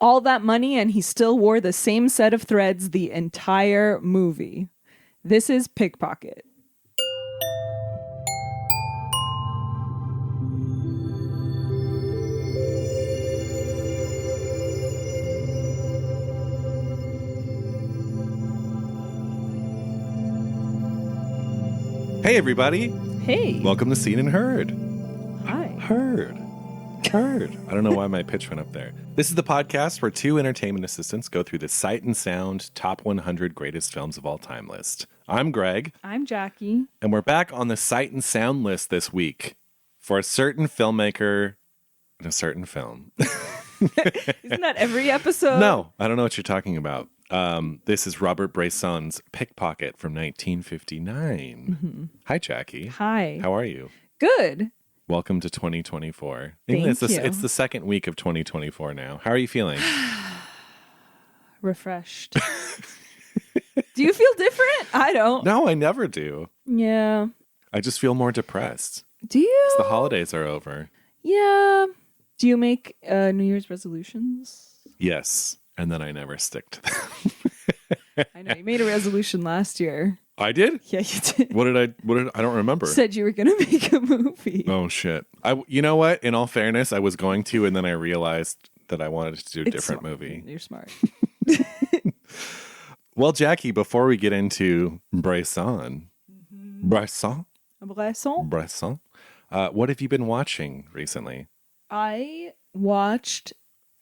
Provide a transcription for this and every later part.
all that money and he still wore the same set of threads the entire movie. This is Pickpocket. Hey, everybody. Hey. Welcome to Seen and Heard. Hi. Heard. I don't know why my pitch went up there. This is the podcast where two entertainment assistants go through the Sight and Sound Top 100 Greatest Films of All Time list. I'm Greg. I'm Jackie. And we're back on the Sight and Sound list this week for a certain filmmaker and a certain film. Isn't that every episode? No, I don't know what you're talking about. This is Robert Bresson's Pickpocket from 1959. Mm-hmm. Hi, Jackie. Hi. How are you? Good. Welcome to 2024. Thank It's you. It's the second week of 2024 now. How are you feeling? Refreshed. Do you feel different? I don't. No, I never do. Yeah. I just feel more depressed. Do you? 'Cause the holidays are over. Yeah. Do you make New Year's resolutions? Yes. And then I never stick to them. I know you made a resolution last year. I did? Yeah, you did. What did I don't remember. You said you were going to make a movie. Oh, shit. You know what? In all fairness, I was going to, and then I realized that I wanted to do a different movie. You're smart. Well, Jackie, before we get into Bresson, Bresson, what have you been watching recently? I watched,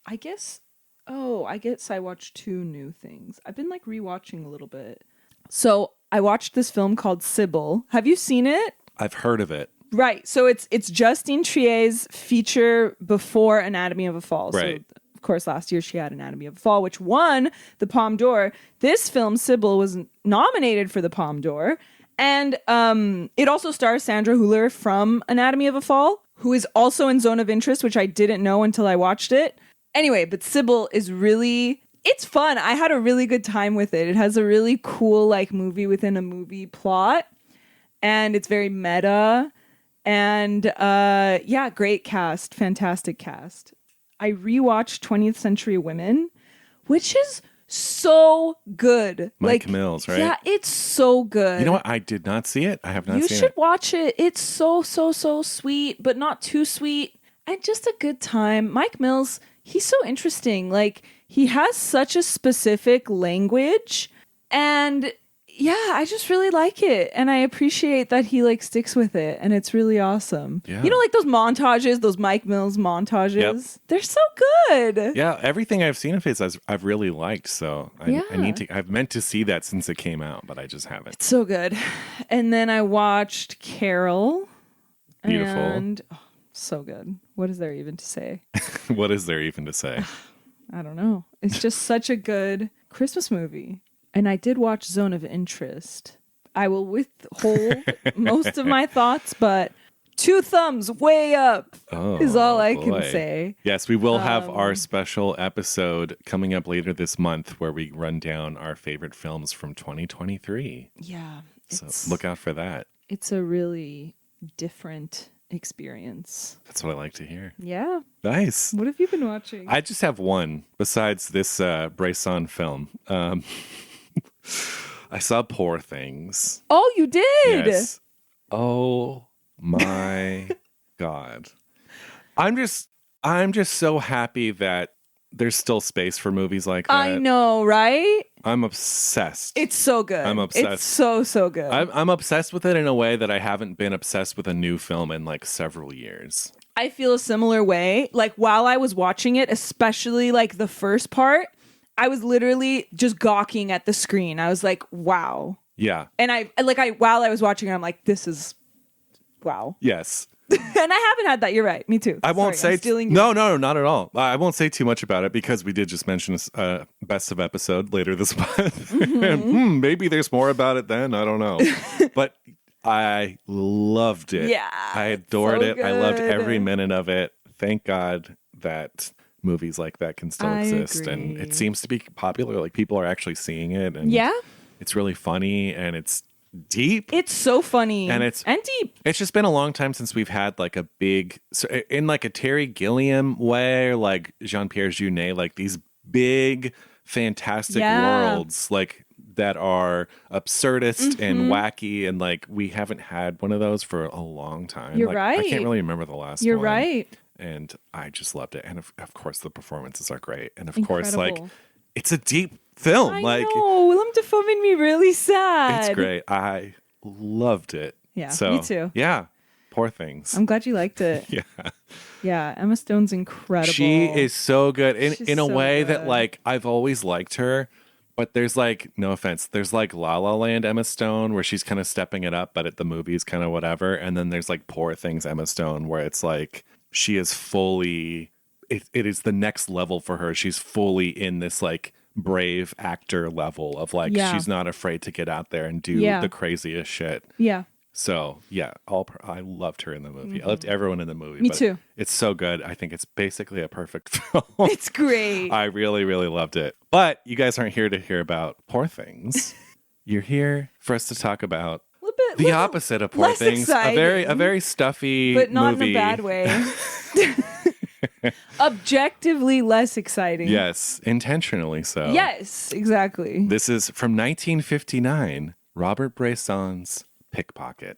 I guess I watched two new things. I've been like rewatching a little bit. So I watched this film called Sybil. Have you seen it? I've heard of it. Right. So it's Justine Trier's feature before Anatomy of a Fall. Right. So of course last year she had Anatomy of a Fall, which won the Palme d'Or. This film, Sybil, was nominated for the Palme d'Or. And it also stars Sandra Hüller from Anatomy of a Fall, who is also in Zone of Interest, which I didn't know until I watched it. Anyway, but Sybil is it's fun. I had a really good time with it. It has a really cool like movie within a movie plot. And it's very meta. And great cast. Fantastic cast. I rewatched 20th Century Women, which is so good. Mike Mills, right? Yeah, it's so good. You know what? I did not see it. I have not seen it. You should watch it. It's so sweet, but not too sweet. And just a good time. Mike Mills, he's so interesting. Like, he has such a specific language. And yeah, I just really like it. And I appreciate that he like sticks with it. And it's really awesome. Yeah. You know, like those montages, those Mike Mills montages? Yep. They're so good. Yeah, everything I've seen of his I've really liked. So I've meant to see that since it came out, but I just haven't. It's so good. And then I watched Carol. Beautiful. And so good. What is there even to say? What is there even to say? I don't know. It's just such a good Christmas movie. And I did watch Zone of Interest. I will withhold most of my thoughts, but 2 thumbs way up is all I can say. Yes, we will have our special episode coming up later this month where we run down our favorite films from 2023. Yeah. So look out for that. It's a really different experience. That's what I like to hear. Yeah. Nice. What have you been watching? I just have one besides this Bresson film. I saw Poor Things. Oh, you did? Yes. Oh my God. I'm just so happy that there's still space for movies like that. I know, right? I'm obsessed. It's so good. I'm obsessed. It's so good. I'm obsessed with it in a way that I haven't been obsessed with a new film in like several years. I feel a similar way. Like while I was watching it, especially like the first part, I was literally just gawking at the screen. I was like, wow. Yeah. And while I was watching it, I'm like, this is wow. Yes. And I haven't had that. You're right. Me too. I won't Sorry, say no, not at all. I won't say too much about it because we did just mention a best of episode later this month. Mm-hmm. Maybe there's more about it then. I don't know. But I loved it. Yeah. I adored it. Good. I loved every minute of it. Thank God that movies like that can still exist. Agree. And it seems to be popular. Like people are actually seeing it. And yeah. It's really funny and it's deep. It's so funny and deep. It's just been a long time since we've had like in like a Terry Gilliam way, or like Jean-Pierre Jeunet, like these big, fantastic worlds like that are absurdist and wacky, and like we haven't had one of those for a long time. You're like, right. I can't really remember the last You're one. right. And I just loved it. And of course, the performances are great. And of Incredible. course, like it's a deep film. I like know. Willem Dafoe made me really sad. it's great. I loved it. Yeah, so, me too. Yeah, Poor Things. I'm glad you liked it. Yeah. Yeah, Emma Stone's incredible. She is so good in a so way good. that like I've always liked her, but there's like, no offense, there's like La La Land Emma Stone where she's kind of stepping it up, but at the movie's kind of whatever. And then there's like Poor Things Emma Stone where it's like she is fully, it is the next level for her. She's fully in this like brave actor level of like she's not afraid to get out there and do the craziest shit. Yeah. So yeah, I loved her in the movie. I loved everyone in the movie. Me too. It's so good. I think it's basically a perfect film. It's great. I really, really loved it. But you guys aren't here to hear about Poor Things. You're here for us to talk about the opposite of Poor Things. Exciting, a very stuffy, but not movie. in a bad way. Objectively less exciting. Yes, intentionally so. Yes, exactly. This is from 1959, Robert Bresson's Pickpocket.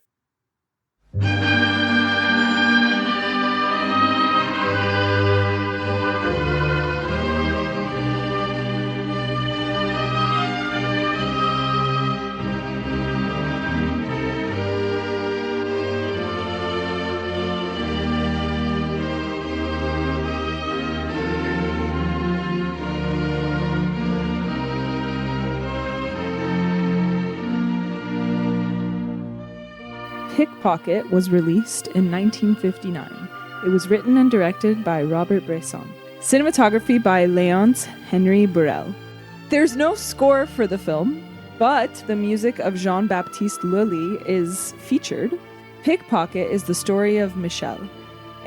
Pickpocket was released in 1959. It was written and directed by Robert Bresson. Cinematography by Léonce Henri Burel. There's no score for the film, but the music of Jean-Baptiste Lully is featured. Pickpocket is the story of Michel,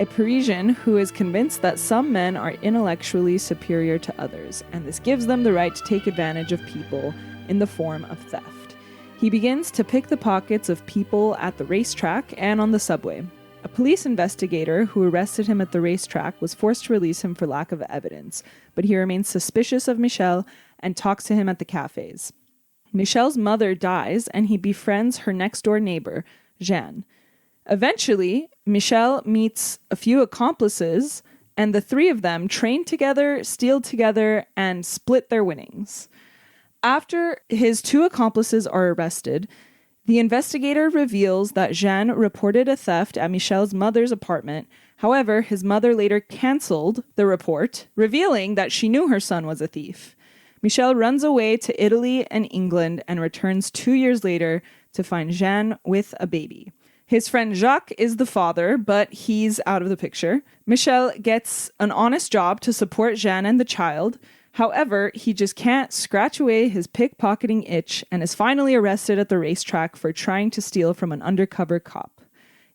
a Parisian who is convinced that some men are intellectually superior to others, and this gives them the right to take advantage of people in the form of theft. He begins to pick the pockets of people at the racetrack and on the subway. A police investigator who arrested him at the racetrack was forced to release him for lack of evidence, but he remains suspicious of Michel and talks to him at the cafes. Michel's mother dies, and he befriends her next-door neighbor, Jeanne. Eventually, Michel meets a few accomplices, and the three of them train together, steal together, and split their winnings. After his two accomplices are arrested, the investigator reveals that Jeanne reported a theft at Michel's mother's apartment. However, his mother later canceled the report, revealing that she knew her son was a thief. Michel runs away to Italy and England and returns 2 years later to find Jeanne with a baby. His friend Jacques is the father, but he's out of the picture. Michel gets an honest job to support Jeanne and the child. However, he just can't scratch away his pickpocketing itch and is finally arrested at the racetrack for trying to steal from an undercover cop.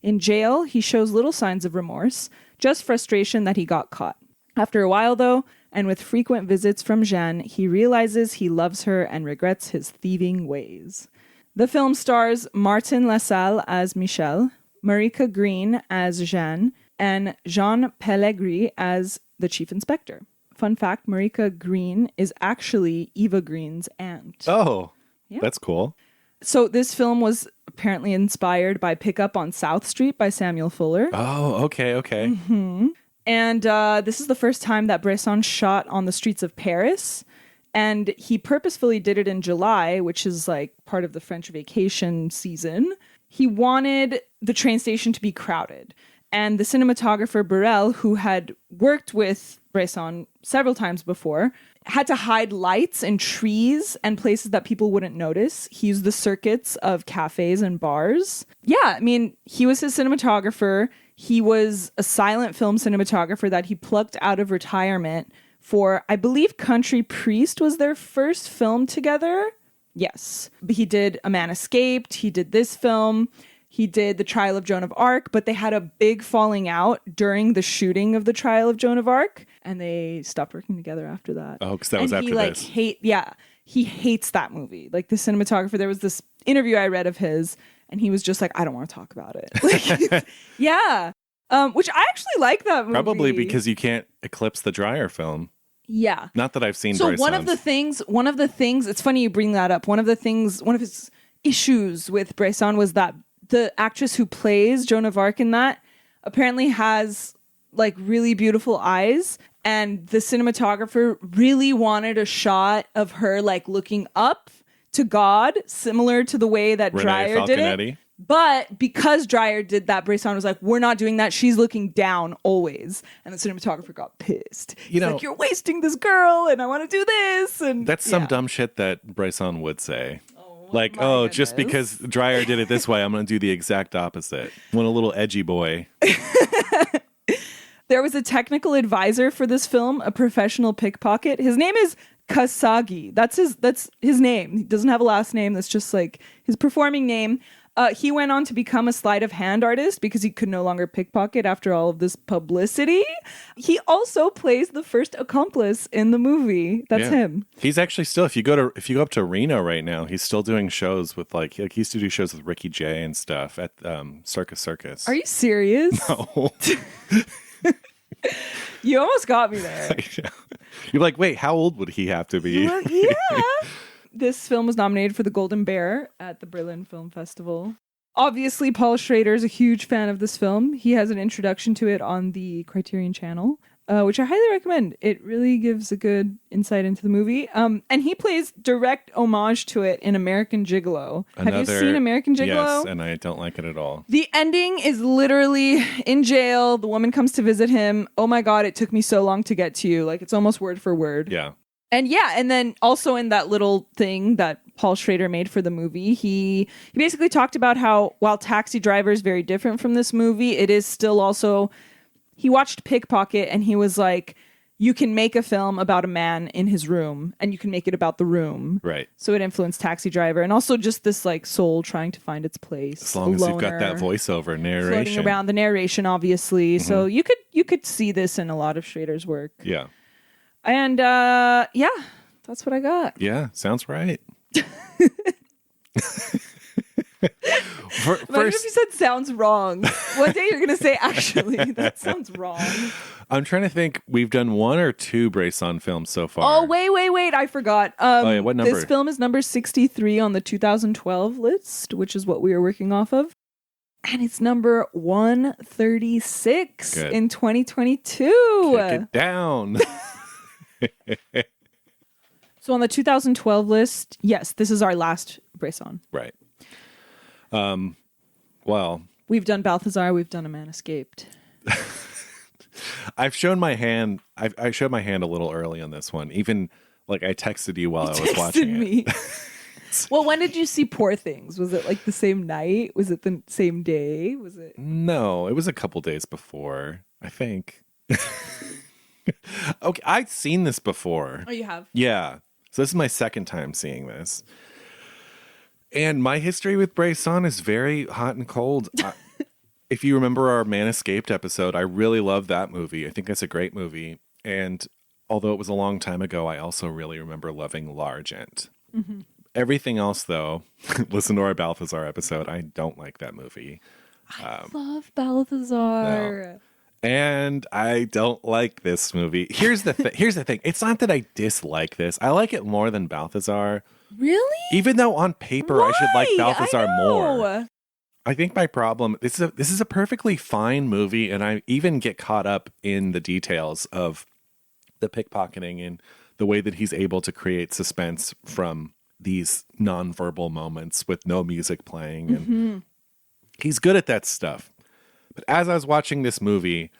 In jail, he shows little signs of remorse, just frustration that he got caught. After a while, though, and with frequent visits from Jeanne, he realizes he loves her and regrets his thieving ways. The film stars Martin Lassalle as Michel, Marika Green as Jeanne, and Jean Pellegrini as the chief inspector. Fun fact, Marika Green is actually Eva Green's aunt. Oh, That's cool. So this film was apparently inspired by Pickup on South Street by Samuel Fuller. Oh, okay. Mm-hmm. And this is the first time that Bresson shot on the streets of Paris. And he purposefully did it in July, which is like part of the French vacation season. He wanted the train station to be crowded. And the cinematographer Burel, who had worked with Bresson several times before, had to hide lights and trees and places that people wouldn't notice. He used the circuits of cafes and bars. Yeah, I mean, he was his cinematographer. He was a silent film cinematographer that he plucked out of retirement for, I believe, Country Priest was their first film together. Yes. He did A Man Escaped. He did this film. He did The Trial of Joan of Arc, but they had a big falling out during the shooting of The Trial of Joan of Arc, and they stopped working together after that. Oh, because that was after this. He hates that movie. Like the cinematographer, there was this interview I read of his, and he was just like, I don't want to talk about it. Like, yeah. Which I actually like that movie. Probably because you can't eclipse the Dreyer film. Yeah. Not that I've seen So Bresson's. one of the things, it's funny you bring that up. One of his issues with Bresson was that the actress who plays Joan of Arc in that apparently has like really beautiful eyes, and the cinematographer really wanted a shot of her like looking up to God, similar to the way that Renee Dreyer did Falconetti. it. But because Dreyer did that, Bresson was like, we're not doing that. She's looking down always. And the cinematographer got pissed. He's like, you're wasting this girl and I want to do this. And that's some dumb shit that Bresson would say. my just because Dreyer did it this way, I'm going to do the exact opposite. Want a little edgy boy. There was a technical advisor for this film, a professional pickpocket. His name is Kasagi. That's his name. He doesn't have a last name. That's just like his performing name. He went on to become a sleight of hand artist because he could no longer pickpocket after all of this publicity. He also plays the first accomplice in the movie. That's him. He's actually still, if you go up to Reno right now, he's still doing shows with like he used to do shows with Ricky Jay and stuff at Circus. Are you serious? No. You almost got me there. You're like, wait, how old would he have to be? Yeah. This film was nominated for the Golden Bear at the Berlin Film Festival. Obviously, Paul Schrader is a huge fan of this film. He has an introduction to it on the Criterion Channel, which I highly recommend. It really gives a good insight into the movie. And he plays direct homage to it in American Gigolo. Have you seen American Gigolo? Yes, and I don't like it at all. The ending is literally in jail. The woman comes to visit him. Oh my God, it took me so long to get to you. Like, it's almost word for word. Yeah. And then also in that little thing that Paul Schrader made for the movie, he basically talked about how while Taxi Driver is very different from this movie, it is still also, he watched Pickpocket and he was like, you can make a film about a man in his room and you can make it about the room. Right. So it influenced Taxi Driver and also just this like soul trying to find its place. As long as you've got that voiceover narration. Floating around the narration, obviously. Mm-hmm. So you could see this in a lot of Schrader's work. Yeah. And that's what I got. Yeah, sounds right. Imagine if you said sounds wrong. One day you're going to say, actually, that sounds wrong. I'm trying to think. We've done 1 or 2 Bresson films so far. Oh, wait. I forgot. What number? This film is number 63 on the 2012 list, which is what we are working off of. And it's number 136 in 2022. Kick it down. So on the 2012 list, yes, this is our last Bresson. Right. Well, we've done Balthazar, we've done A Man Escaped. I've shown my hand. I showed my hand a little early on this one. Even like I texted you while I was watching it. Well, when did you see Poor Things? Was it like the same night? Was it the same day? Was it? No, it was a couple days before, I think. Okay, I've seen this before. Oh, you have? Yeah. So this is my second time seeing this. And my history with Bresson is very hot and cold. If you remember our Man Escaped episode, I really love that movie. I think that's a great movie. And although it was a long time ago, I also really remember loving L'Argent. Mm-hmm. Everything else, though, listen to our Balthazar episode. I don't like that movie. I love Balthazar. No. And I don't like this movie. Here's the thing. It's not that I dislike this. I like it more than Balthazar. Really? Even though on paper Why? I should like Balthazar more. I think my problem, this is a perfectly fine movie, and I even get caught up in the details of the pickpocketing and the way that he's able to create suspense from these nonverbal moments with no music playing. And he's good at that stuff. But as I was watching this movie,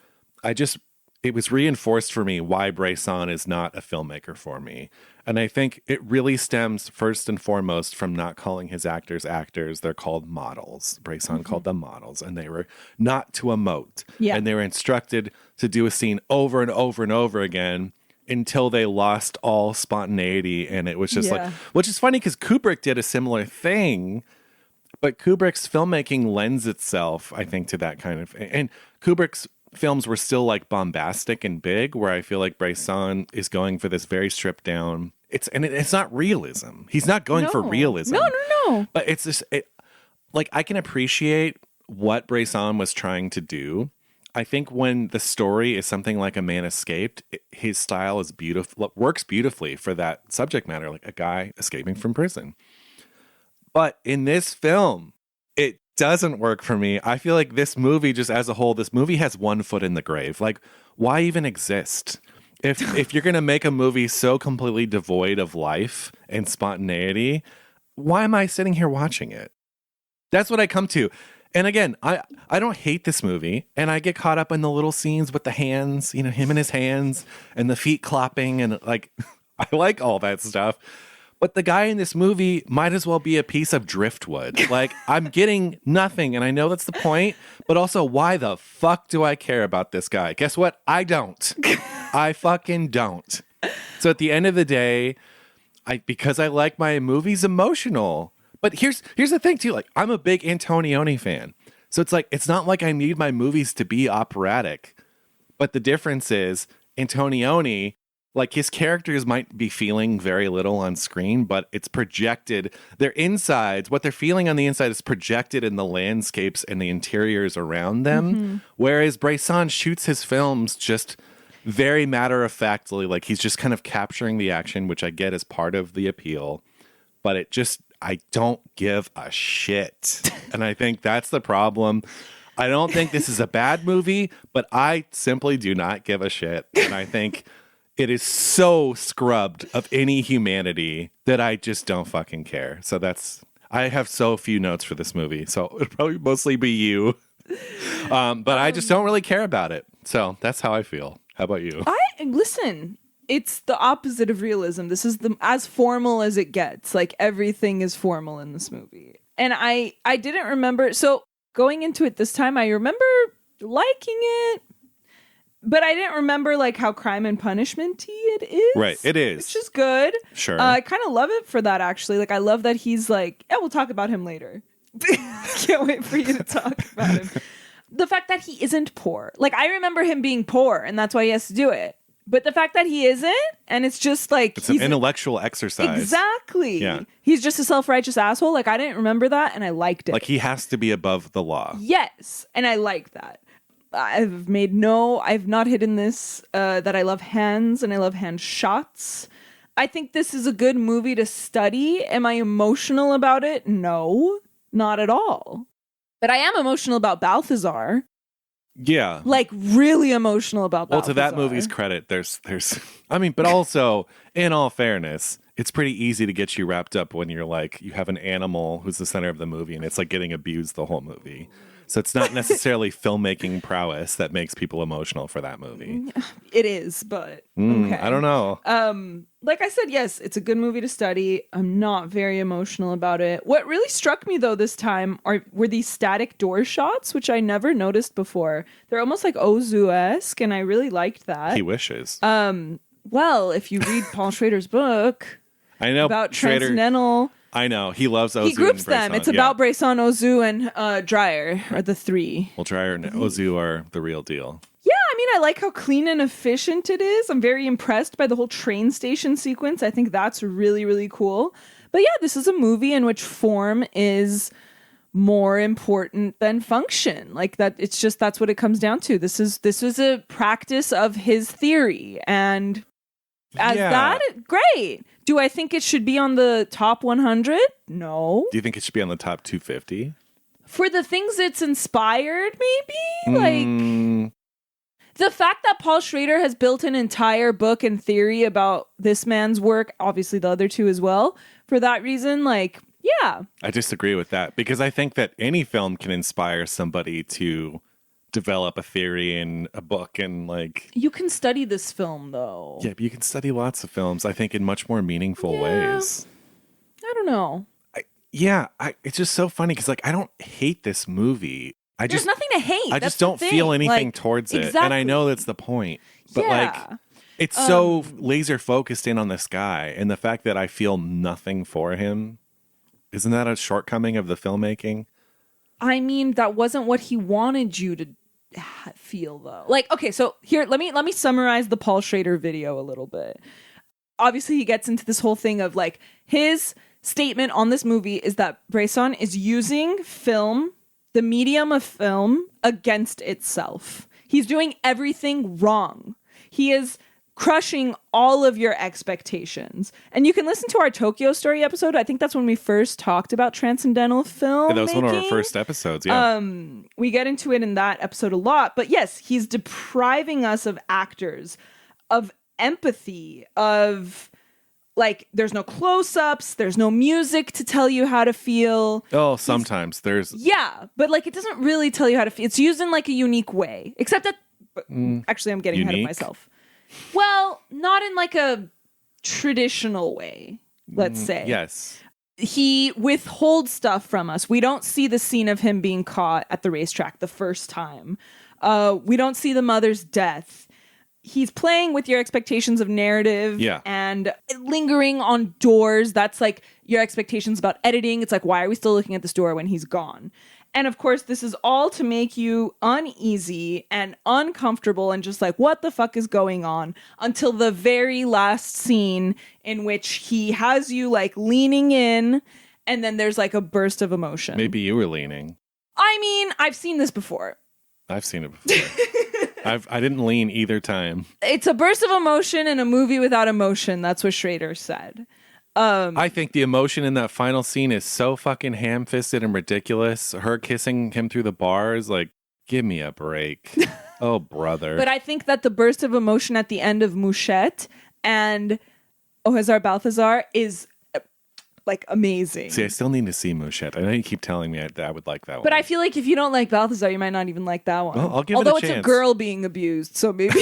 it was reinforced for me why Bresson is not a filmmaker for me. And I think it really stems first and foremost from not calling his actors actors. They're called models. Bresson called them models, and they were not to emote. Yeah. And they were instructed to do a scene over and over and over again until they lost all spontaneity. And it was just like, which is funny because Kubrick did a similar thing. But Kubrick's filmmaking lends itself, I think, to that kind of... And Kubrick's films were still like bombastic and big, where I feel like Bresson is going for this very stripped down... It's not realism. He's not going for realism. No. But it's just... like, I can appreciate what Bresson was trying to do. I think when the story is something like A Man Escaped, his style is beautiful, works beautifully for that subject matter, like a guy escaping from prison. But in this film, it doesn't work for me. I feel like this movie, just as a whole, this movie has one foot in the grave. Like, why even exist? If you're gonna make a movie so completely devoid of life and spontaneity, why am I sitting here watching it? That's what I come to. And again, I don't hate this movie, and I get caught up in the little scenes with the hands, you know, him and his hands and the feet clopping, and like I like all that stuff. But the guy in this movie might as well be a piece of driftwood. Like, I'm getting nothing, and I know that's the point, but also, why the fuck do I care about this guy? Guess what? I don't. I fucking don't. So at the end of the day, because I like my movies emotional. But here's the thing too, like, I'm a big Antonioni fan. So it's like, it's not like I need my movies to be operatic. But the difference is Antonioni, like, his characters might be feeling very little on screen, but it's projected. Their insides, what they're feeling on the inside is projected in the landscapes and the interiors around them. Mm-hmm. Whereas Bresson shoots his films just very matter-of-factly, like he's just kind of capturing the action, which I get as part of the appeal. But it just, I don't give a shit. And I think that's the problem. I don't think this is a bad movie, but I simply do not give a shit. And I think it is so scrubbed of any humanity that I just don't fucking care. So I have so few notes for this movie. So it'll probably mostly be you. But I just don't really care about it. So that's how I feel. How about you? Listen. It's the opposite of realism. This is as formal as it gets. Like, everything is formal in this movie. And I didn't remember. So going into it this time, I remember liking it, but I didn't remember like how Crime and Punishment-y it is. Right, it is. Which is good. Sure. I kind of love it for that, actually. Like, I love that he's like, yeah, we'll talk about him later. Can't wait for you to talk about him. The fact that he isn't poor. Like, I remember him being poor, and that's why he has to do it. But the fact that he isn't, and it's just like... It's an intellectual exercise. Exactly. Yeah. He's just a self-righteous asshole. Like, I didn't remember that, and I liked it. Like, he has to be above the law. Yes, and I like that. I've not hidden this, that I love hands, and I love hand shots. I think this is a good movie to study. Am I emotional about it? No, not at all. But I am emotional about Balthazar. Yeah. Like, really emotional about Balthazar. Well, to that movie's credit, there's I mean, but also, in all fairness, it's pretty easy to get you wrapped up when you're like, you have an animal who's the center of the movie, and it's like getting abused the whole movie. So it's not necessarily filmmaking prowess that makes people emotional for that movie. It is, but okay. I don't know. Like I said, yes, it's a good movie to study. I'm not very emotional about it. What really struck me though this time were these static door shots, which I never noticed before. They're almost like Ozu-esque, and I really liked that. He wishes. Well, if you read Paul Schrader's book, I know about Schrader, transcendental. I know he loves Ozu. He groups and Bresson. them. It's about Bresson, Ozu, and Dreyer are the three. Well, Dreyer and Ozu are the real deal. Yeah, I mean, I like how clean and efficient it is. I'm very impressed by the whole train station sequence. I think that's really, really cool. But yeah, this is a movie in which form is more important than function. Like that, it's just that's what it comes down to. This was a practice of his theory, and as that, great. Do I think it should be on the top 100? No. Do you think it should be on the top 250? For the things it's inspired, maybe? Like, the fact that Paul Schrader has built an entire book and theory about this man's work, obviously the other two as well, for that reason, like, yeah. I disagree with that, because I think that any film can inspire somebody to develop a theory in a book, and like, you can study this film though. Yeah, but you can study lots of films, I think, in much more meaningful ways. I don't know. It's just so funny because like I don't hate this movie. There's nothing to hate. I just don't feel anything towards it. And I know that's the point. But like, it's so laser focused in on this guy, and the fact that I feel nothing for him, isn't that a shortcoming of the filmmaking? I mean, that wasn't what he wanted you to feel though. Like, okay, so here, let me summarize the Paul Schrader video a little bit. Obviously, he gets into this whole thing of like, his statement on this movie is that Bresson is using film, the medium of film, against itself. He's doing everything wrong. He is crushing all of your expectations. And you can listen to our Tokyo Story episode. I think that's when we first talked about transcendental film. That was one of our first episodes, yeah. We get into it in that episode a lot. But yes, he's depriving us of actors, of empathy, of like, there's no close-ups, there's no music to tell you how to feel. Oh, sometimes there's... Yeah, but like, it doesn't really tell you how to feel. It's used in like a unique way. Except that... Actually, I'm getting ahead of myself. Well, not in like a traditional way, let's say. Yes. He withholds stuff from us. We don't see the scene of him being caught at the racetrack the first time. We don't see the mother's death. He's playing with your expectations of narrative and lingering on doors. That's like your expectations about editing. It's like, why are we still looking at this door when he's gone? And of course, this is all to make you uneasy and uncomfortable and just like, what the fuck is going on? Until the very last scene in which he has you like leaning in and then there's like a burst of emotion. Maybe you were leaning. I mean, I've seen this before. I've seen it before. I didn't lean either time. It's a burst of emotion in a movie without emotion. That's what Schrader said. I think the emotion in that final scene is so fucking ham-fisted and ridiculous. Her kissing him through the bars, like, give me a break. Oh, brother. But I think that the burst of emotion at the end of Mouchette and Ohazar Balthazar is like amazing. See, I still need to see Mouchette. I know you keep telling me that I would like that one. But I feel like if you don't like Balthazar, you might not even like that one. Well, I'll give Although it a chance. It's a girl being abused, so maybe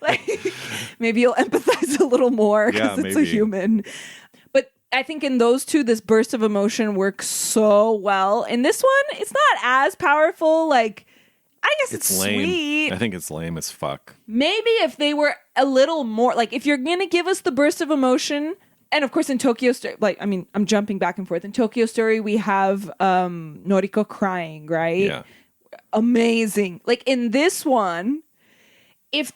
like, maybe you'll empathize a little more because it's a human. But I think in those two, this burst of emotion works so well. In this one, it's not as powerful. Like, I guess it's lame. Sweet. I think it's lame as fuck. Maybe if they were a little more, like, if you're going to give us the burst of emotion, and of course in Tokyo Story, like, I mean, I'm jumping back and forth. In Tokyo Story, we have Noriko crying, right? Yeah. Amazing. Like, in this one, if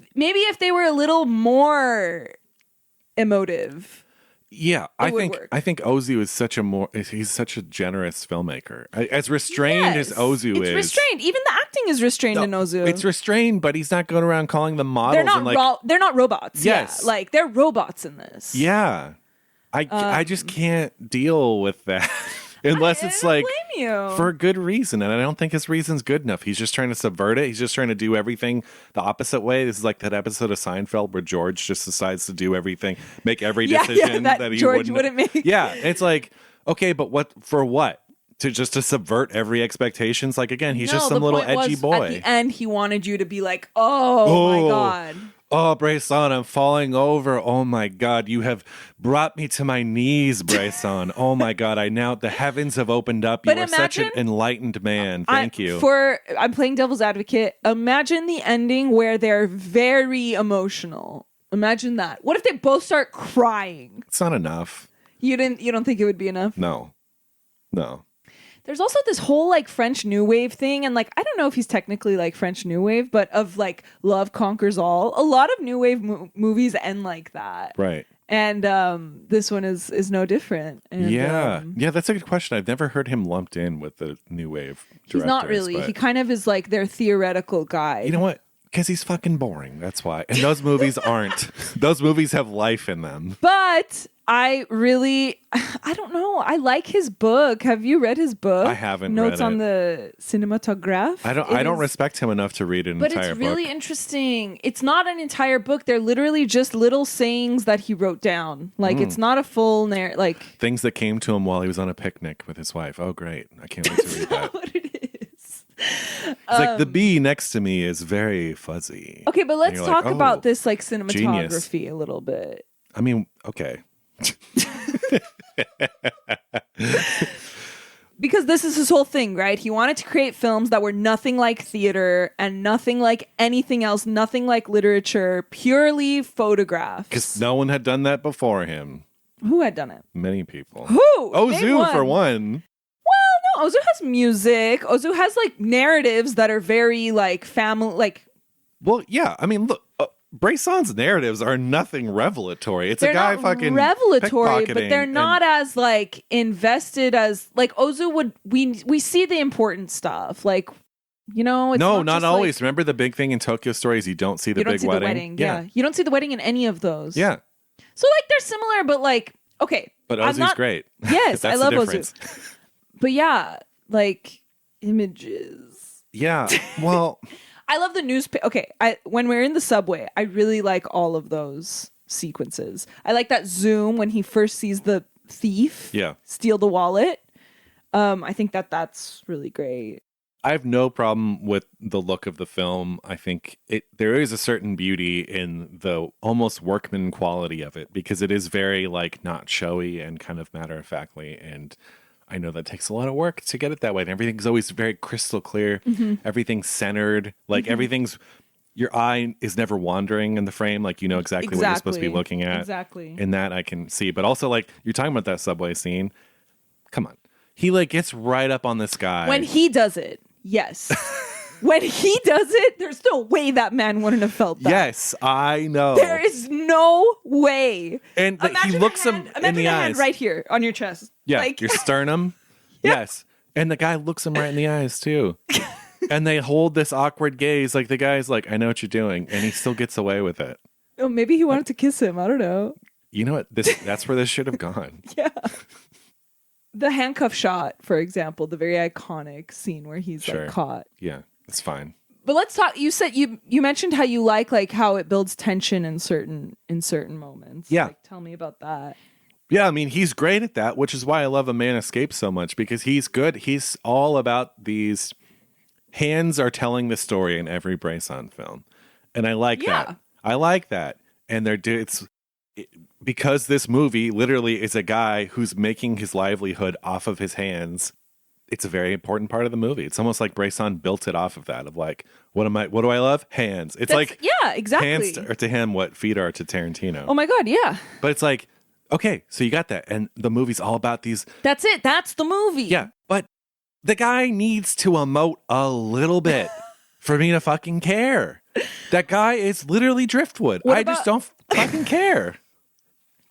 they were a little more emotive. Yeah, I think Ozu is he's such a generous filmmaker. As restrained as Ozu is. It's restrained. Even the acting is restrained in Ozu. It's restrained, but he's not going around calling them models. They're not robots. Yes. Yeah. Like, they're robots in this. Yeah. I just can't deal with that. Unless it's like for a good reason, and I don't think his reason's good enough. He's just trying to subvert it. He's just trying to do everything the opposite way. This is like that episode of Seinfeld where George just decides to do everything, make every decision that he George wouldn't make. Yeah, it's like, okay, but what for? What? To subvert every expectations? Like, again, he's just some little edgy boy. At the end, he wanted you to be like, oh my God. Oh, Bresson, I'm falling over. Oh my God, you have brought me to my knees, Bresson. Oh my God, the heavens have opened up. You are such an enlightened man. Thank you. I'm playing devil's advocate. Imagine the ending where they're very emotional. Imagine that. What if they both start crying? It's not enough. You don't think it would be enough? No. There's also this whole like French New Wave thing, and like I don't know if he's technically like French New Wave, but of like love conquers all. A lot of New Wave movies end like that, right? And this one is no different. And, yeah, that's a good question. I've never heard him lumped in with the New Wave directors. He's not really. But... He kind of is like their theoretical guide. You know what? Because he's fucking boring. That's why. And those movies aren't. Those movies have life in them. But I don't know. I like his book. Have you read his book? I haven't Notes read on the cinematograph. I don't respect him enough to read an entire book. But it's really interesting. It's not an entire book. They're literally just little sayings that he wrote down. Like, it's not a full narrative. Like, things that came to him while he was on a picnic with his wife. Oh, great. I can't wait to read that. What it is. It's like the bee next to me is very fuzzy. Okay, but let's talk about this like cinematography a little bit. I mean, okay. Because this is his whole thing, right? He wanted to create films that were nothing like theater and nothing like anything else, nothing like literature, purely photographs. Because no one had done that before him. Who had done it? Many people. Who? Ozu, for one. Well, no, Ozu has music. Ozu has like narratives that are very like family, like. Well, yeah. I mean, look. Bresson's narratives are nothing revelatory. They're a guy fucking revelatory, but they're and not as like invested as like Ozu would. We see the important stuff. Like you know, it's No, not not just always. like, Remember the big thing in Tokyo Story is you don't see the you don't big see wedding? the wedding. Yeah. You don't see the wedding in any of those. Yeah. So like they're similar, but like, okay. But I'm Ozu's not- great. Yes, I That's love the difference. Ozu. But yeah, like images. Yeah. Well, I love the newspaper. Okay, when we're in the subway, I really like all of those sequences. I like that zoom when he first sees the thief steal the wallet. I think that's really great. I have no problem with the look of the film. I think there is a certain beauty in the almost workman quality of it because it is very like not showy and kind of matter of factly. And I know that takes a lot of work to get it that way. And everything's always very crystal clear. Mm-hmm. Everything's centered. Like your eye is never wandering in the frame. Like you know exactly what you're supposed to be looking at. Exactly. In that I can see. But also like you're talking about that subway scene. Come on. He like gets right up on this guy. When he does it. Yes. When he does it, there's no way that man wouldn't have felt that. Yes, I know. There is no way. And he looks him in the eyes. Hand right here on your chest. Yeah, like, your sternum. Yes. And the guy looks him right in the eyes, too. And they hold this awkward gaze. Like, the guy's like, I know what you're doing. And he still gets away with it. Oh, maybe he wanted to kiss him. I don't know. You know what? That's where this should have gone. Yeah. The handcuff shot, for example, the very iconic scene where he's like caught. Yeah, it's fine. But let's talk. You said you mentioned how you like how it builds tension in certain moments. Yeah, like, tell me about that. Yeah, I mean he's great at that, which is why I love A Man Escapes so much because he's good. He's all about these hands are telling the story in every Bresson film, and I like that. I like that, and because this movie literally is a guy who's making his livelihood off of his hands. It's a very important part of the movie. It's almost like Bresson built it off of that of like, what do I love? Hands. It's like, yeah, exactly. Hands are to him what feet are to Tarantino. Oh my God. Yeah. But it's like, okay, so you got that. And the movie's all about these. That's it. That's the movie. Yeah. But the guy needs to emote a little bit for me to fucking care. That guy is literally Driftwood. Just don't fucking care.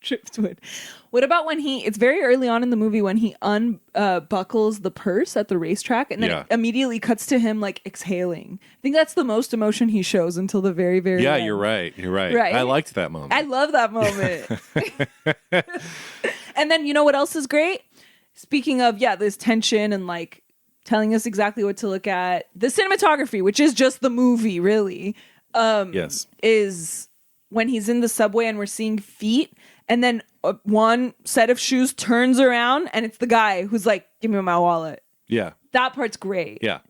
Driftwood. What about when it's very early on in the movie when he unbuckles the purse at the racetrack and then it immediately cuts to him like exhaling. I think that's the most emotion he shows until the very, very end. You're right. Right. I liked that moment. I love that moment. And then you know what else is great? Speaking of, this tension and like telling us exactly what to look at. The cinematography, which is just the movie, really, is when he's in the subway and we're seeing feet. And then one set of shoes turns around and it's the guy who's like, give me my wallet. Yeah. That part's great. Yeah.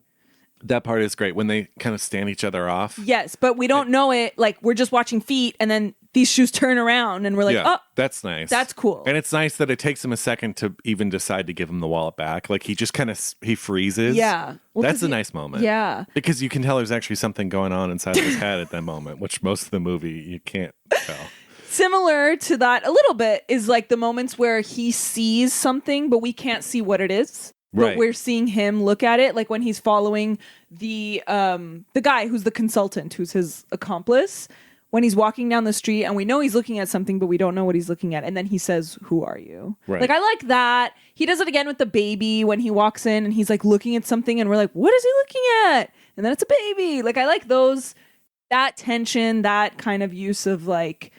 That part is great when they kind of stand each other off. Yes, but we don't know it. Like, we're just watching feet and then these shoes turn around and we're like, oh. That's nice. That's cool. And it's nice that it takes him a second to even decide to give him the wallet back. Like, he just kind of, he freezes. Yeah. Well, that's a nice moment. Yeah. Because you can tell there's actually something going on inside of his head at that moment, which most of the movie you can't tell. Similar to that a little bit is like the moments where he sees something, but we can't see what it is. Right. But we're seeing him look at it, like when he's following the guy who's the consultant, who's his accomplice, when he's walking down the street and we know he's looking at something, but we don't know what he's looking at. And then he says, "Who are you?" Right. Like, I like that. He does it again with the baby when he walks in and he's like looking at something and we're like, what is he looking at? And then it's a baby. Like, I like that tension, that kind of use of like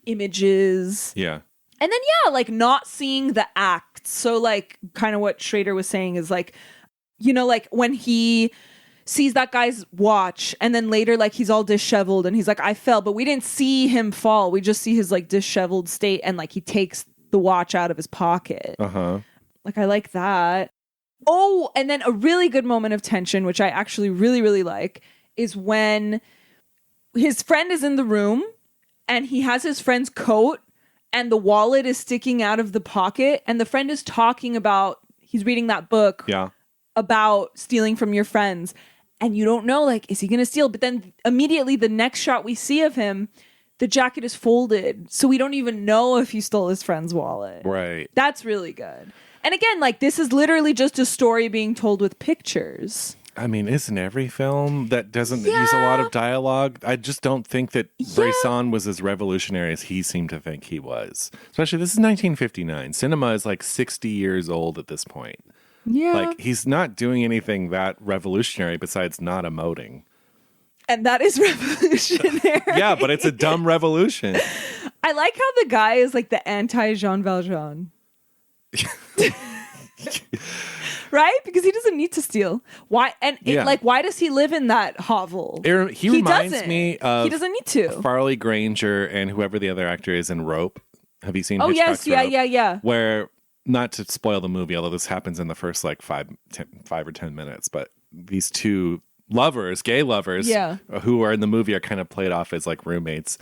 images. Yeah. And then, like not seeing the act. So like kind of what Schrader was saying is like, you know, like when he sees that guy's watch and then later like he's all disheveled and he's like, I fell, but we didn't see him fall. We just see his like disheveled state and like he takes the watch out of his pocket. Uh-huh. Like, I like that. Oh, and then a really good moment of tension, which I actually really, really like, is when his friend is in the room and he has his friend's coat and the wallet is sticking out of the pocket and the friend is talking about, he's reading that book about stealing from your friends and you don't know, like, is he going to steal? But then immediately the next shot we see of him, the jacket is folded. So we don't even know if he stole his friend's wallet. Right. That's really good. And again, like, this is literally just a story being told with pictures. I mean, isn't every film that doesn't use a lot of dialogue? I just don't think that Bresson was as revolutionary as he seemed to think he was. Especially, this is 1959. Cinema is like 60 years old at this point. Yeah. Like, he's not doing anything that revolutionary besides not emoting. And that is revolutionary. Yeah, but it's a dumb revolution. I like how the guy is like the anti-Jean Valjean. Right? Because he doesn't need to steal. Why? And why does he live in that hovel? He reminds me of he doesn't need to. Farley Granger and whoever the other actor is in Rope. Have you seen? Oh Hitchcock's yes, Rope? yeah. Where, not to spoil the movie, although this happens in the first like 5 or 10 minutes, but these two lovers, gay lovers, who are in the movie are kind of played off as like roommates,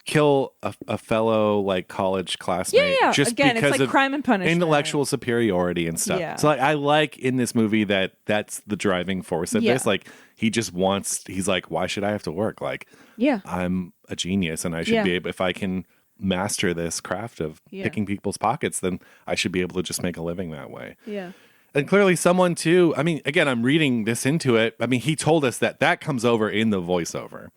kill a fellow like college classmate just again, because it's like of crime and punishment, intellectual superiority and stuff. Yeah. So like, I like in this movie that's the driving force of this. Like, he's like, why should I have to work? Like, I'm a genius and I should be able, if I can master this craft of picking people's pockets, then I should be able to just make a living that way. Yeah. And clearly someone too, I mean, again, I'm reading this into it. I mean, he told us that comes over in the voiceover.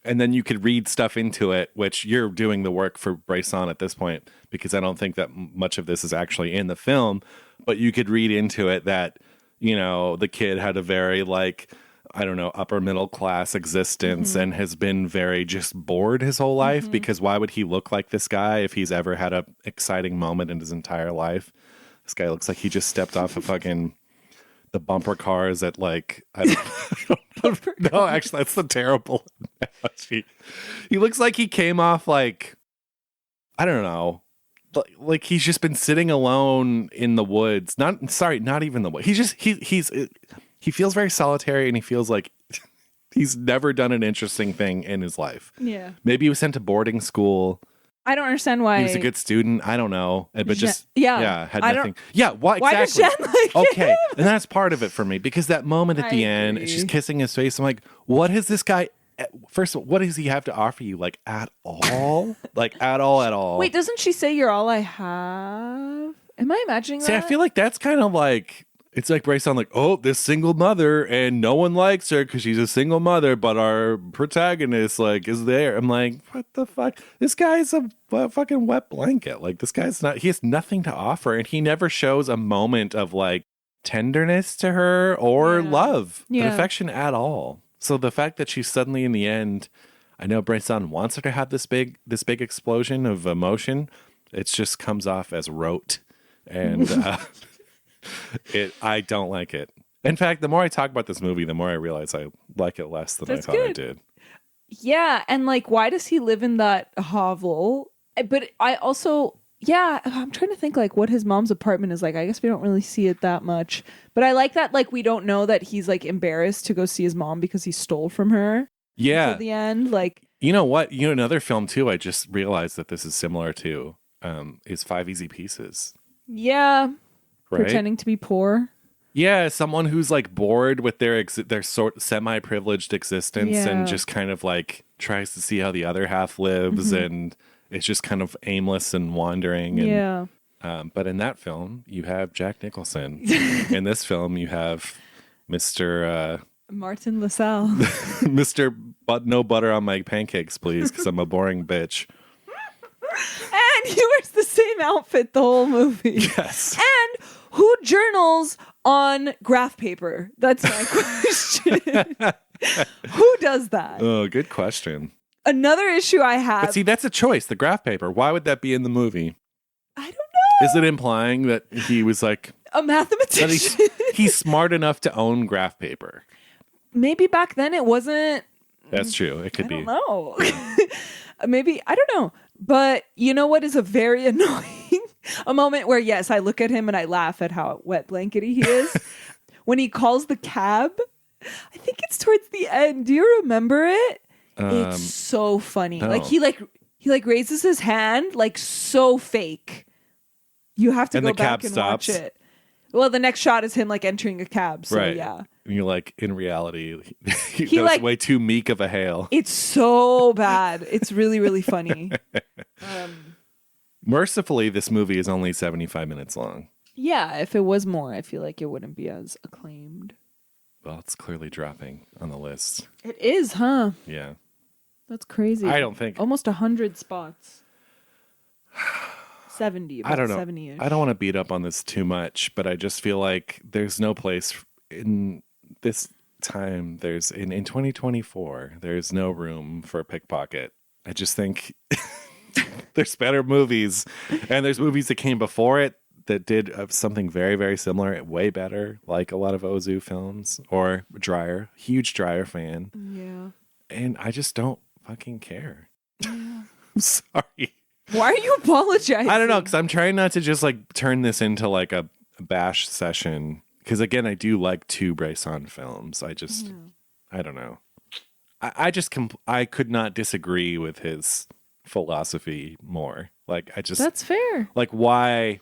And then you could read stuff into it, which you're doing the work for Bresson at this point, because I don't think that much of this is actually in the film, but you could read into it that, you know, the kid had a very like, I don't know, upper middle class existence and has been very just bored his whole life, because why would he look like this guy if he's ever had a exciting moment in his entire life? This guy looks like he just stepped off of fucking the bumper cars at like, I don't no, actually, that's the terrible analogy. He looks like he came off like, I don't know, like he's just been sitting alone in the woods. Not even the woods. He feels very solitary, and he feels like he's never done an interesting thing in his life. Yeah. Maybe he was sent to boarding school. I don't understand why he was a good student. I don't know, but just had I nothing. Yeah, why does exactly? Jen like Okay, him? And that's part of it for me, because that moment at the end, she's kissing his face. I'm like, what has this guy? First of all, what does he have to offer you? Like at all? Like at all? Wait, doesn't she say you're all I have? Am I imagining that? See, I feel like that's kind of like, it's like Bresson, like, oh, this single mother and no one likes her because she's a single mother, but our protagonist like is there. I'm like, what the fuck? This guy's a fucking wet blanket. Like, this guy's not, he has nothing to offer, and he never shows a moment of like tenderness to her or love and affection at all. So the fact that she's suddenly in the end, I know Bresson wants her to have this big explosion of emotion. It just comes off as rote, and I don't like it. In fact, the more I talk about this movie, the more I realize I like it less than I thought I did. Yeah, and like, why does he live in that hovel? But I also, I'm trying to think like what his mom's apartment is like. I guess we don't really see it that much. But I like that, like, we don't know that he's like embarrassed to go see his mom because he stole from her. Yeah. Until the end, like. You know what? You know, another film too, I just realized that this is similar to, is 5 Easy Pieces. Yeah. Right? Pretending to be poor. Yeah, someone who's like bored with their sort semi-privileged existence and just kind of like tries to see how the other half lives, and it's just kind of aimless and wandering. And, but in that film, you have Jack Nicholson. In this film, you have Mr. Martin LaSalle. Mr. No butter on my pancakes, please, because I'm a boring bitch. And he wears the same outfit the whole movie. Yes. And who journals on graph paper? That's my question. Who does that? Oh, good question. Another issue I have. But see, that's a choice, the graph paper. Why would that be in the movie? I don't know. Is it implying that he was like a mathematician? He's smart enough to own graph paper. Maybe back then it wasn't. That's true. It could be. I don't know. Maybe, I don't know. But you know what is a very annoying? A moment where, yes, I look at him and I laugh at how wet blankety he is. When he calls the cab, I think it's towards the end. Do you remember it? It's so funny. No. Like he raises his hand like so fake. You have to and go the back cab and stops. watch it. Well, the next shot is him like entering a cab. So right. yeah. And you're like, in reality, that was like, way too meek of a hail. It's so bad. It's really, really funny. Mercifully, this movie is only 75 minutes long. Yeah, if it was more, I feel like it wouldn't be as acclaimed. Well, it's clearly dropping on the list. It is, huh? Yeah. That's crazy. I don't think. Almost 100 spots. about I don't know. 70-ish. I don't want to beat up on this too much, but I just feel like there's no place in this time. In 2024, there's no room for a Pickpocket. I just think there's better movies, and there's movies that came before it that did something very, very similar, way better, like a lot of Ozu films or Dreyer. Huge Dreyer fan. Yeah. And I just don't fucking care. Yeah. I'm sorry. Why are you apologizing? I don't know, because I'm trying not to just like turn this into like a bash session. Because again, I do like 2 Bresson films. I don't know. I could not disagree with his philosophy more. Like, That's fair. Like, why...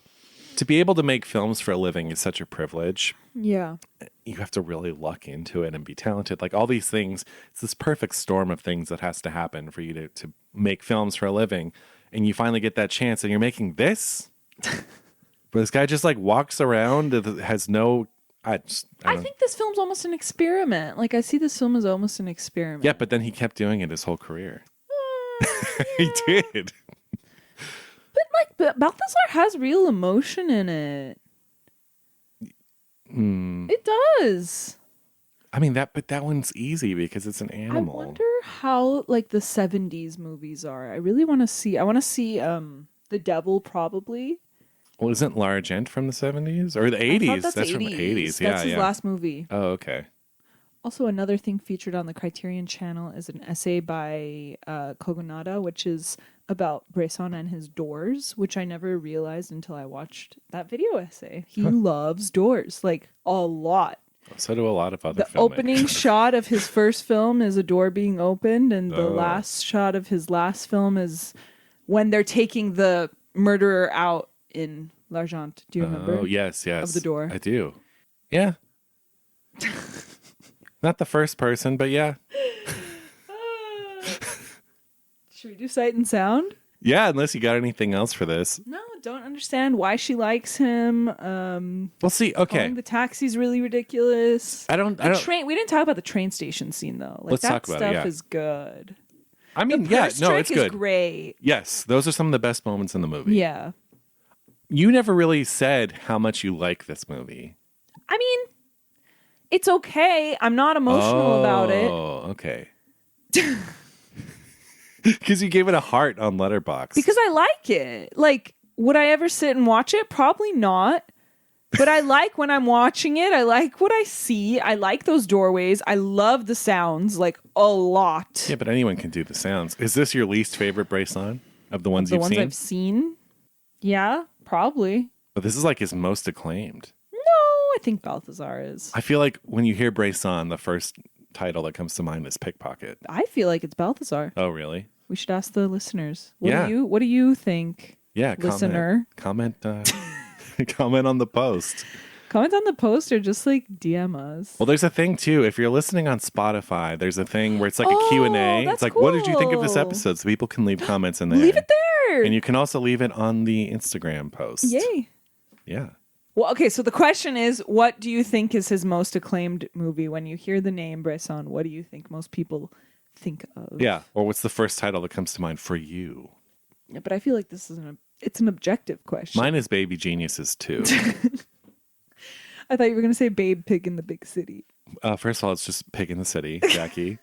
To be able to make films for a living is such a privilege. Yeah. You have to really luck into it and be talented. Like all these things, it's this perfect storm of things that has to happen for you to make films for a living. And you finally get that chance and you're making this. But this guy just like walks around, has no... I think this film's almost an experiment. Like I see this film as almost an experiment. Yeah, but then he kept doing it his whole career. He did. But Balthazar has real emotion in it. It does. I mean but that one's easy because it's an animal. I wonder how like the 70s movies are. I really want to see. I want to see The Devil probably. Well, isn't Lara Gent from the 70s or the 80s? That's from the 80s. That's his last movie. Oh, okay. Also, another thing featured on the Criterion Channel is an essay by Kogonada, which is about Bresson and his doors, which I never realized until I watched that video essay. He loves doors, like a lot. So do a lot of other filmmakers. The opening shot of his first film is a door being opened, and the last shot of his last film is when they're taking the murderer out in L'Argent. Do you remember? Oh, yes. Of the door. I do. Yeah. Not the first person, but yeah. Should we do sight and sound? Yeah, unless you got anything else for this. No, don't understand why she likes him. We'll see. Okay. Calling the taxi's really ridiculous. I don't. Train. We didn't talk about the train station scene though. Like Let's that talk about stuff it, yeah. is good. I mean, the purse trick it's good. Is great. Yes, those are some of the best moments in the movie. Yeah. You never really said how much you like this movie. I mean, it's okay. I'm not emotional about it. Oh, okay. Because you gave it a heart on Letterboxd. Because I like it. Like, would I ever sit and watch it? Probably not. But I like when I'm watching it. I like what I see. I like those doorways. I love the sounds, like, a lot. Yeah, but anyone can do the sounds. Is this your least favorite Bresson of the ones you've seen? The ones I've seen? Yeah, probably. But this is like his most acclaimed. No, I think Balthazar is. I feel like when you hear Bresson, the first title that comes to mind is Pickpocket. I feel like it's Balthazar. Oh, really? We should ask the listeners. What do you think? Yeah, listener. Comment comment on the post. Comment on the post or just like DM us. Well, there's a thing too. If you're listening on Spotify, there's a thing where it's like a Q&A. It's like, what did you think of this episode? So people can leave comments in there. Leave it there. And you can also leave it on the Instagram post. Yay. Yeah. Well, okay, so the question is, what do you think is his most acclaimed movie? When you hear the name Bresson, what do you think most people think of? Yeah, or what's the first title that comes to mind for you? Yeah, but I feel like this is it's an objective question. Mine is Baby Geniuses too. I thought you were going to say Babe Pig in the Big City. First of all, it's just Pig in the City, Jackie.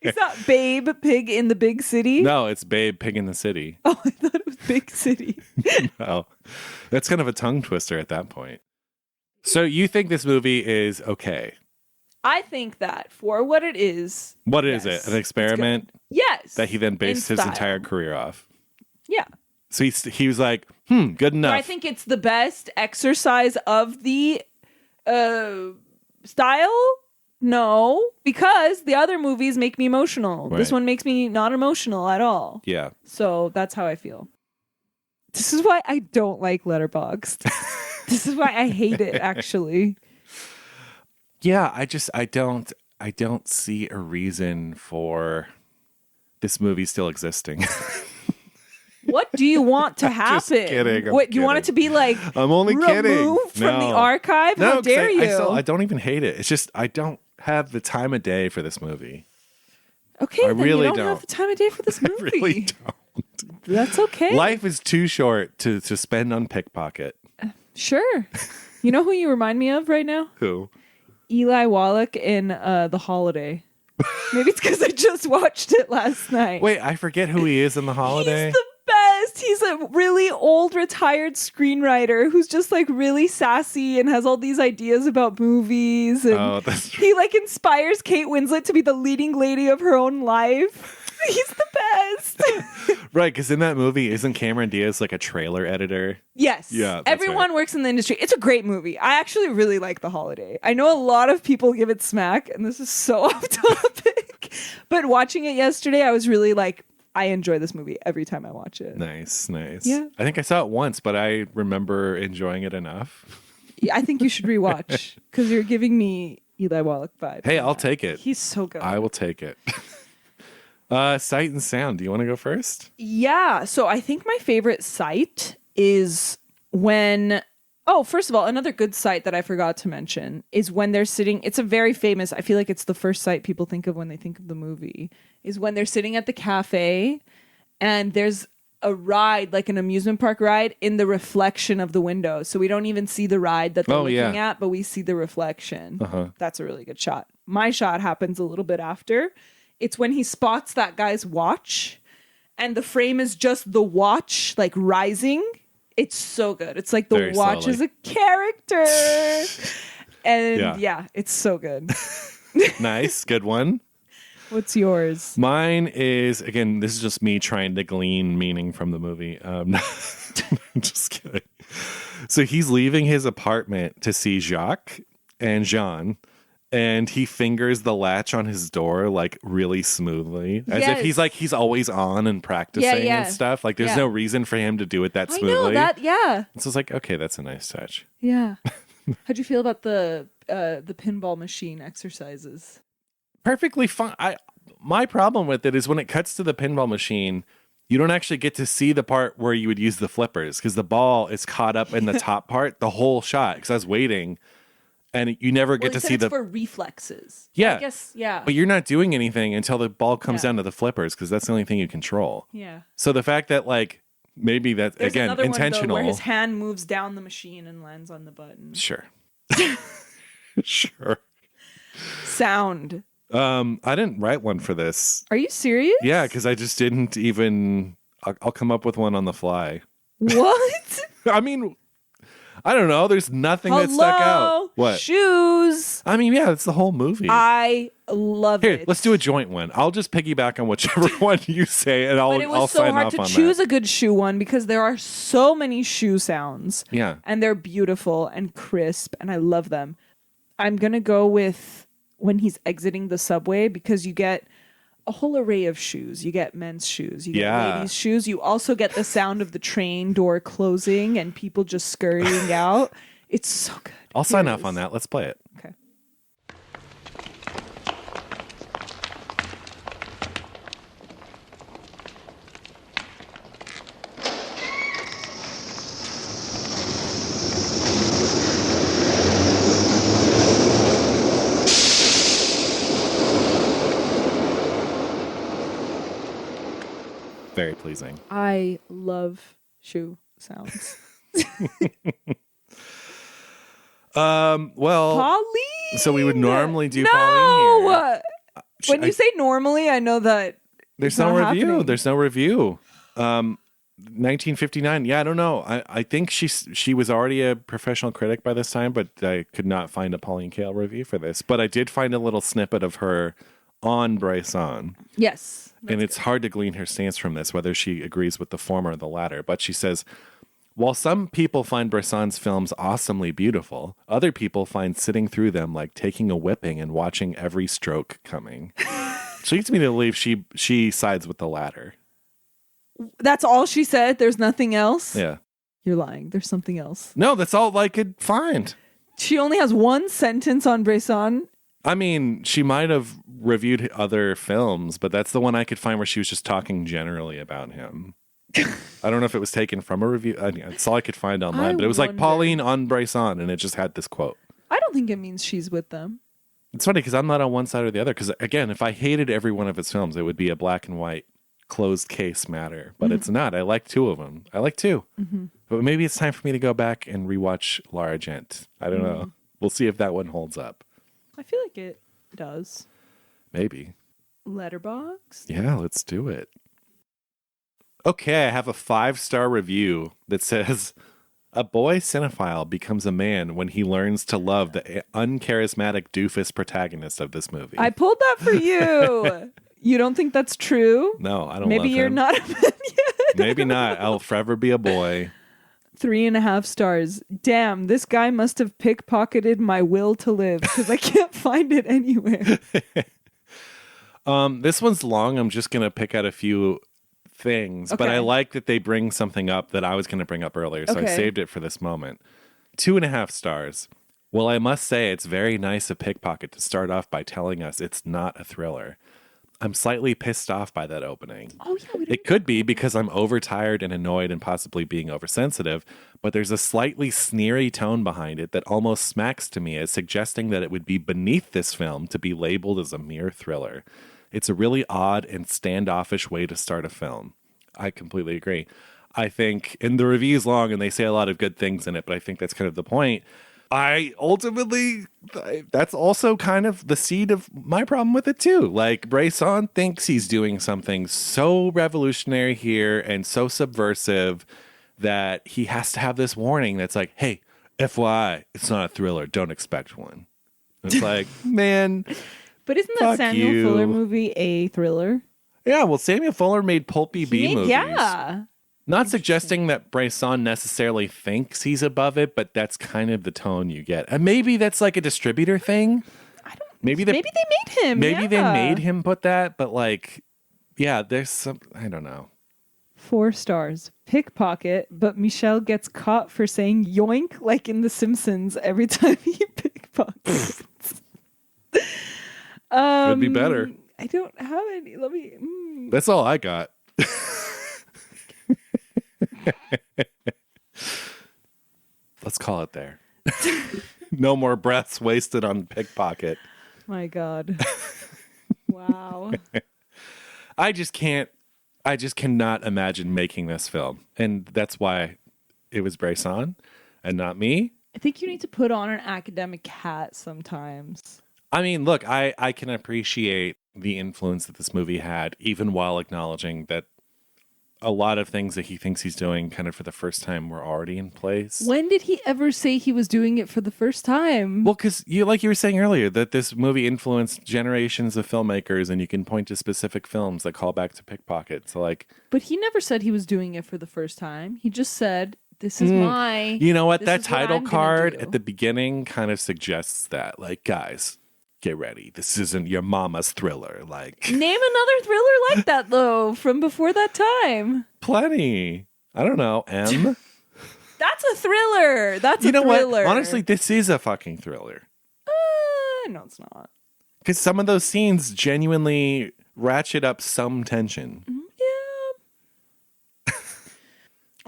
Is that Babe Pig in the Big City? No, it's Babe Pig in the City. Oh, I thought it was Big City. Oh, that's kind of a tongue twister at that point. So you think this movie is okay? I think that for what it is. What is it? An experiment? Yes. That he then based his entire career off. Yeah. So he was like, good enough. But I think it's the best exercise of the style. No, because the other movies make me emotional. Right. This one makes me not emotional at all. Yeah. So that's how I feel. This is why I don't like Letterboxd. This is why I hate it, actually. Yeah, I don't see a reason for this movie still existing. What do you want to happen? Just kidding. What do you want it to be like? I'm only kidding. Removed from the archive? How dare you? I don't even hate it. It's just I don't have the time of day for this movie. Okay, I then really you don't have the time of day for this movie. I really don't. That's okay. Life is too short to spend on Pickpocket. Sure. You know who you remind me of right now? Who? Eli Wallach in The Holiday. Maybe it's because I just watched it last night. Wait, I forget who he is in The Holiday. He's the best. He's a really old retired screenwriter who's just like really sassy and has all these ideas about movies. And that's he like inspires Kate Winslet to be the leading lady of her own life. He's the best. Right, because in that movie, isn't Cameron Diaz like a trailer editor? Yes. Yeah. Everyone works in the industry. It's a great movie. I actually really like The Holiday. I know a lot of people give it smack, and this is so off topic. But watching it yesterday, I was really like, I enjoy this movie every time I watch it. Nice. Yeah. I think I saw it once, but I remember enjoying it enough. Yeah, I think you should rewatch because you're giving me Eli Wallach vibes. Hey, I'll take it. He's so good. I will take it. Sight and sound. Do you want to go first? Yeah. So I think my favorite sight is when... Oh, first of all, another good sight that I forgot to mention is when they're sitting... It's a very famous... I feel like it's the first sight people think of when they think of the movie, is when they're sitting at the cafe and there's a ride, like an amusement park ride, in the reflection of the window. So we don't even see the ride that they're looking at, but we see the reflection. That's a really good shot. My shot happens a little bit after. It's when he spots that guy's watch and the frame is just the watch like rising. It's so good. It's like the Very watch slowly. is a character. And yeah, it's so good. Nice. Good one. What's yours? Mine is, again, this is just me trying to glean meaning from the movie. Just kidding. So he's leaving his apartment to see Jacques and Jean, and he fingers the latch on his door like really smoothly, as if he's always on and practicing and stuff. Like there's no reason for him to do it that smoothly. I know that, yeah. So it's like, okay, that's a nice touch. Yeah. How'd you feel about the pinball machine exercises? Perfectly fine. My problem with it is when it cuts to the pinball machine, you don't actually get to see the part where you would use the flippers because the ball is caught up in the top part the whole shot. Because I was waiting, and you never get to see the for reflexes. Yeah, I guess, yeah. But you're not doing anything until the ball comes down to the flippers because that's the only thing you control. Yeah. So the fact that like maybe that There's again another intentional, one, though, where his hand moves down the machine and lands on the button. Sure, sure. Sound. I didn't write one for this. Are you serious? Yeah, because I just didn't even. I'll come up with one on the fly. What? I mean, I don't know. There's nothing that stuck out. What? Shoes. I mean, yeah, it's the whole movie. I love Here, it. let's do a joint one. I'll just piggyback on whichever one you say, and But it was I'll so sign hard off to on choose that. a good shoe one because there are so many shoe sounds. Yeah. And they're beautiful and crisp, and I love them. I'm going to go with when he's exiting the subway because you get a whole array of shoes. You get men's shoes. You get ladies' shoes. You also get the sound of the train door closing and people just scurrying out. It's so good. I'll sign off on that. Let's play it. Okay. Very pleasing. I love shoe sounds. Well, Pauline. so we would normally do no! Pauline here. When you say normally, I know that There's it's no not review. happening. There's no review. 1959. Yeah, I don't know. I think she was already a professional critic by this time, but I could not find a Pauline Kael review for this. But I did find a little snippet of her on Bresson. Yes. And it's hard to glean her stance from this, whether she agrees with the former or the latter. But she says, while some people find Bresson's films awesomely beautiful, other people find sitting through them like taking a whipping and watching every stroke coming. So leads me to believe she sides with the latter. That's all she said. There's nothing else. Yeah. You're lying. There's something else. No, that's all I could find. She only has one sentence on Bresson. I mean, she might have reviewed other films, but that's the one I could find where she was just talking generally about him. I don't know if it was taken from a review. I mean, that's all I could find online, but it was like Pauline on Bresson, and it just had this quote. I don't think it means she's with them. It's funny because I'm not on one side or the other. Because again, if I hated every one of his films, it would be a black and white closed case matter, but it's not. I like two of them. I like two. But maybe it's time for me to go back and rewatch Lara Gent. I don't know. We'll see if that one holds up. I feel like it does. Maybe. Letterboxd? Yeah, let's do it. Okay, I have a 5-star review that says, a boy cinephile becomes a man when he learns to love the uncharismatic doofus protagonist of this movie. I pulled that for you. You don't think that's true? No, I don't Maybe love you're him. not a man yet. Maybe not. I'll forever be a boy. 3.5 stars. Damn, this guy must have pickpocketed my will to live because I can't find it anywhere. This one's long. I'm just going to pick out a few things, but I like that they bring something up that I was going to bring up earlier, so I saved it for this moment. 2.5 stars. Well, I must say it's very nice of Pickpocket to start off by telling us it's not a thriller. I'm slightly pissed off by that opening. Oh, yeah. It could be because I'm overtired and annoyed and possibly being oversensitive, but there's a slightly sneery tone behind it that almost smacks to me as suggesting that it would be beneath this film to be labeled as a mere thriller. It's a really odd and standoffish way to start a film. I completely agree. I think, and the review's long and they say a lot of good things in it, but I think that's kind of the point. That's also kind of the seed of my problem with it too. Like, Bresson thinks he's doing something so revolutionary here and so subversive that he has to have this warning that's like, hey, FYI, it's not a thriller. Don't expect one. It's like, man... But isn't that Samuel Fuller movie a thriller? Yeah, well, Samuel Fuller made pulpy B movies. Yeah. Not suggesting that Bresson necessarily thinks he's above it, but that's kind of the tone you get. And maybe that's like a distributor thing. Maybe they made him. Maybe they made him put that, but like, yeah, there's some, I don't know. 4 stars. Pickpocket, but Michelle gets caught for saying yoink like in The Simpsons every time he pickpockets. Could be better. I don't have any. Let me. That's all I got. Let's call it there. No more breaths wasted on Pickpocket. My God. Wow. I just cannot imagine making this film. And that's why it was Bresson and not me. I think you need to put on an academic hat sometimes. I mean, look, I can appreciate the influence that this movie had, even while acknowledging that a lot of things that he thinks he's doing kind of for the first time were already in place. When did he ever say he was doing it for the first time? Well, because like you were saying earlier, that this movie influenced generations of filmmakers, and you can point to specific films that call back to Pickpocket. So, like, but he never said he was doing it for the first time. He just said, "This is my." You know what? That title card at the beginning kind of suggests that, like, guys, get ready. This isn't your mama's thriller. Like, name another thriller like that though from before that time. Plenty. I don't know. M. That's a thriller. That's you know a thriller. What? Honestly, this is a fucking thriller. No, it's not. Because some of those scenes genuinely ratchet up some tension.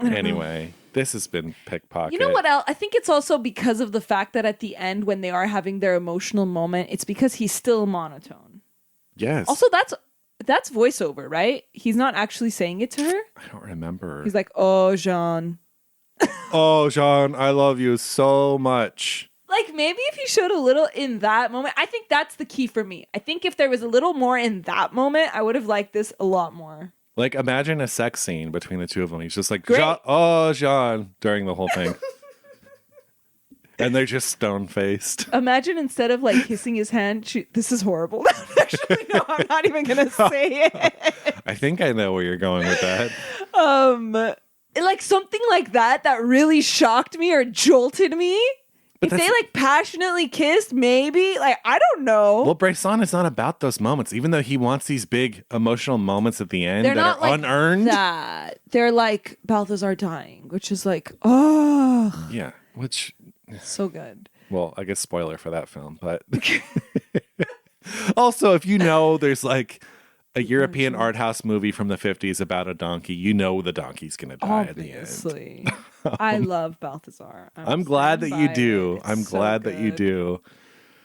Yeah. Anyway, this has been Pickpocket. You know what else? I think it's also because of the fact that at the end, when they are having their emotional moment, it's because he's still monotone. Yes. Also, that's voiceover, right? He's not actually saying it to her. I don't remember. He's like, "Oh, Jean." Oh, Jean, I love you so much. Like, maybe if you showed a little in that moment, I think that's the key for me. I think if there was a little more in that moment, I would have liked this a lot more. Like, imagine a sex scene between the two of them. He's just like, Great. Jean, oh, Jean, during the whole thing. And they're just stone-faced. Imagine instead of like kissing his hand, this is horrible. Actually, no, I'm not even going to say it. I think I know where you're going with that. Like something like that really shocked me or jolted me. But if they like passionately kissed, maybe, like, I don't know. Well, Bresson is not about those moments, even though he wants these big emotional moments at the end. They're that not are like unearned. That. They're like Balthazar dying, which is like, oh. Yeah, which. So good. Well, I guess spoiler for that film, but. Also, if you know there's like a European art house movie from the 50s about a donkey, you know the donkey's going to die at the end. I love Balthazar. I'm glad that you do. I'm glad that you do.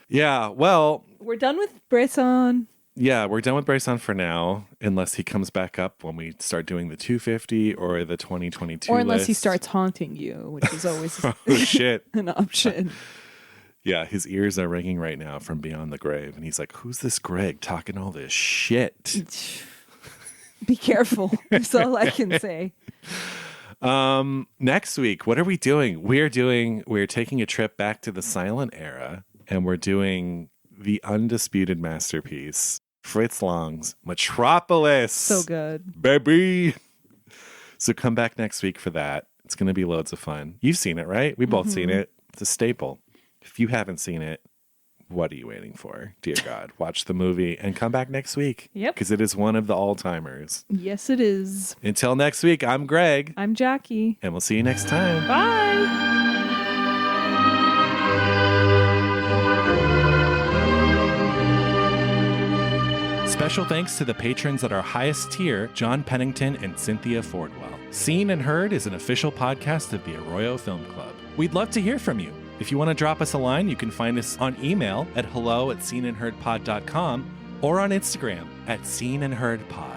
Yeah, well. We're done with Bresson. Yeah, we're done with Bresson for now, unless he comes back up when we start doing the 250 or the 2022 Or unless he list. starts haunting you, which is always Oh, shit. an option. Yeah, his ears are ringing right now from beyond the grave. And he's like, who's this Greg talking all this shit? Be careful. That's all I can say. Next week, what are we doing? We're taking a trip back to the silent era, and we're doing the undisputed masterpiece, Fritz Lang's Metropolis. So good. Baby. So come back next week for that. It's going to be loads of fun. You've seen it, right? We both seen it. It's a staple. If you haven't seen it, what are you waiting for? Dear God, watch the movie and come back next week. Yep. Because it is one of the all-timers. Yes, it is. Until next week, I'm Greg. I'm Jackie. And we'll see you next time. Bye. Special thanks to the patrons at our highest tier, John Pennington and Cynthia Fordwell. Seen and Heard is an official podcast of the Arroyo Film Club. We'd love to hear from you. If you want to drop us a line, you can find us on email at hello@seenandheardpod.com or on Instagram @seenandheardpod.